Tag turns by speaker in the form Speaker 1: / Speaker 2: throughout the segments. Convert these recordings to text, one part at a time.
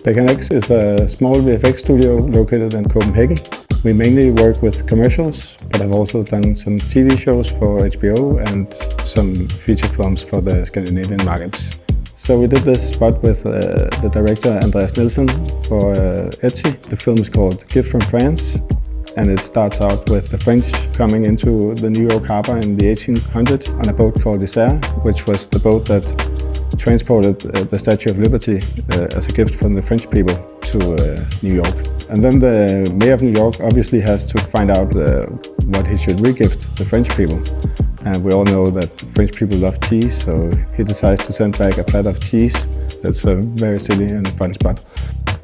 Speaker 1: BeckNX is a small VFX studio located in Copenhagen. We mainly work with commercials, but I've also done some TV shows for HBO and some feature films for the Scandinavian markets. So we did this spot with the director Andreas Nielsen for Etsy. The film is called Gift from France, and it starts out with the French coming into the New York harbor in the 1800s on a boat called Isère, which was the boat that transported the Statue of Liberty as a gift from the French people to New York. And then the mayor of New York obviously has to find out what he should regift the French people. And we all know that French people love cheese, so he decides to send back a platter of cheese. That's a very silly and fun spot.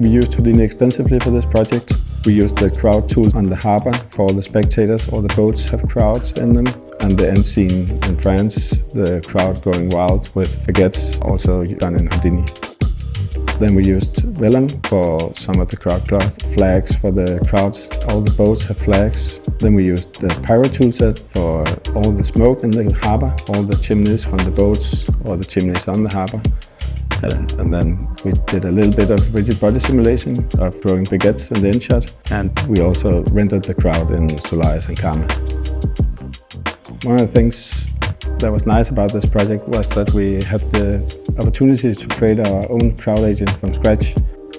Speaker 1: We used Houdini extensively for this project. We used the crowd tools on the harbor for all the spectators. All the boats have crowds in them. And the end scene in France, the crowd going wild with baguettes, also done in Houdini. Then we used vellum for some of the crowd cloth, flags for the crowds. All the boats have flags. Then we used the pyro toolset for all the smoke in the harbor, all the chimneys from the boats or the chimneys on the harbor. And then we did a little bit of rigid body simulation of throwing baguettes in the end shot. And we also rendered the crowd in Solaris and Karma. One of the things that was nice about this project was that we had the opportunity to create our own crowd agent from scratch.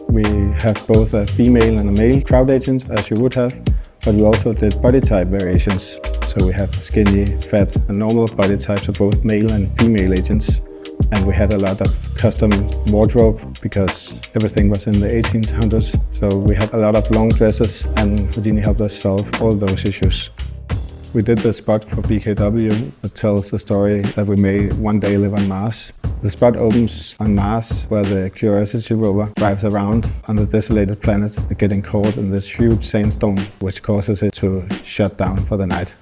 Speaker 1: We have both a female and a male crowd agent, as you would have, but we also did body type variations. So we have skinny, fat and normal body types of both male and female agents. And we had a lot of custom wardrobe because everything was in the 1800s. So we had a lot of long dresses, and Houdini helped us solve all those issues. We did the spot for BKW that tells the story that we may one day live on Mars. The spot opens on Mars, where the Curiosity rover drives around on the desolated planet, getting caught in this huge sandstorm, which causes it to shut down for the night.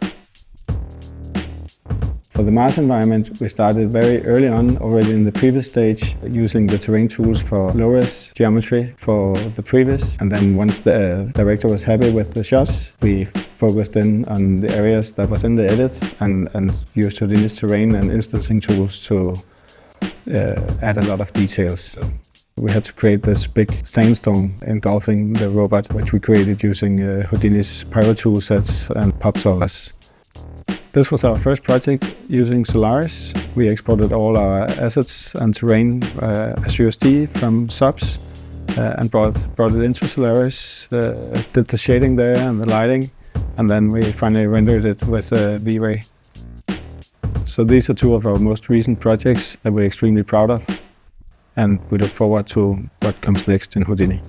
Speaker 1: For the Mars environment, we started very early on, already in the previous stage, using the terrain tools for low-res geometry for the previous. And then once the director was happy with the shots, we focused in on the areas that was in the edit and used Houdini's terrain and instancing tools to add a lot of details. So we had to create this big sandstorm engulfing the robot, which we created using Houdini's pyro tool sets and pop solvers. This was our first project using Solaris. We exported all our assets and terrain as USD from subs and brought it into Solaris, did the shading there and the lighting, and then we finally rendered it with V-Ray. So these are two of our most recent projects that we're extremely proud of, and we look forward to what comes next in Houdini.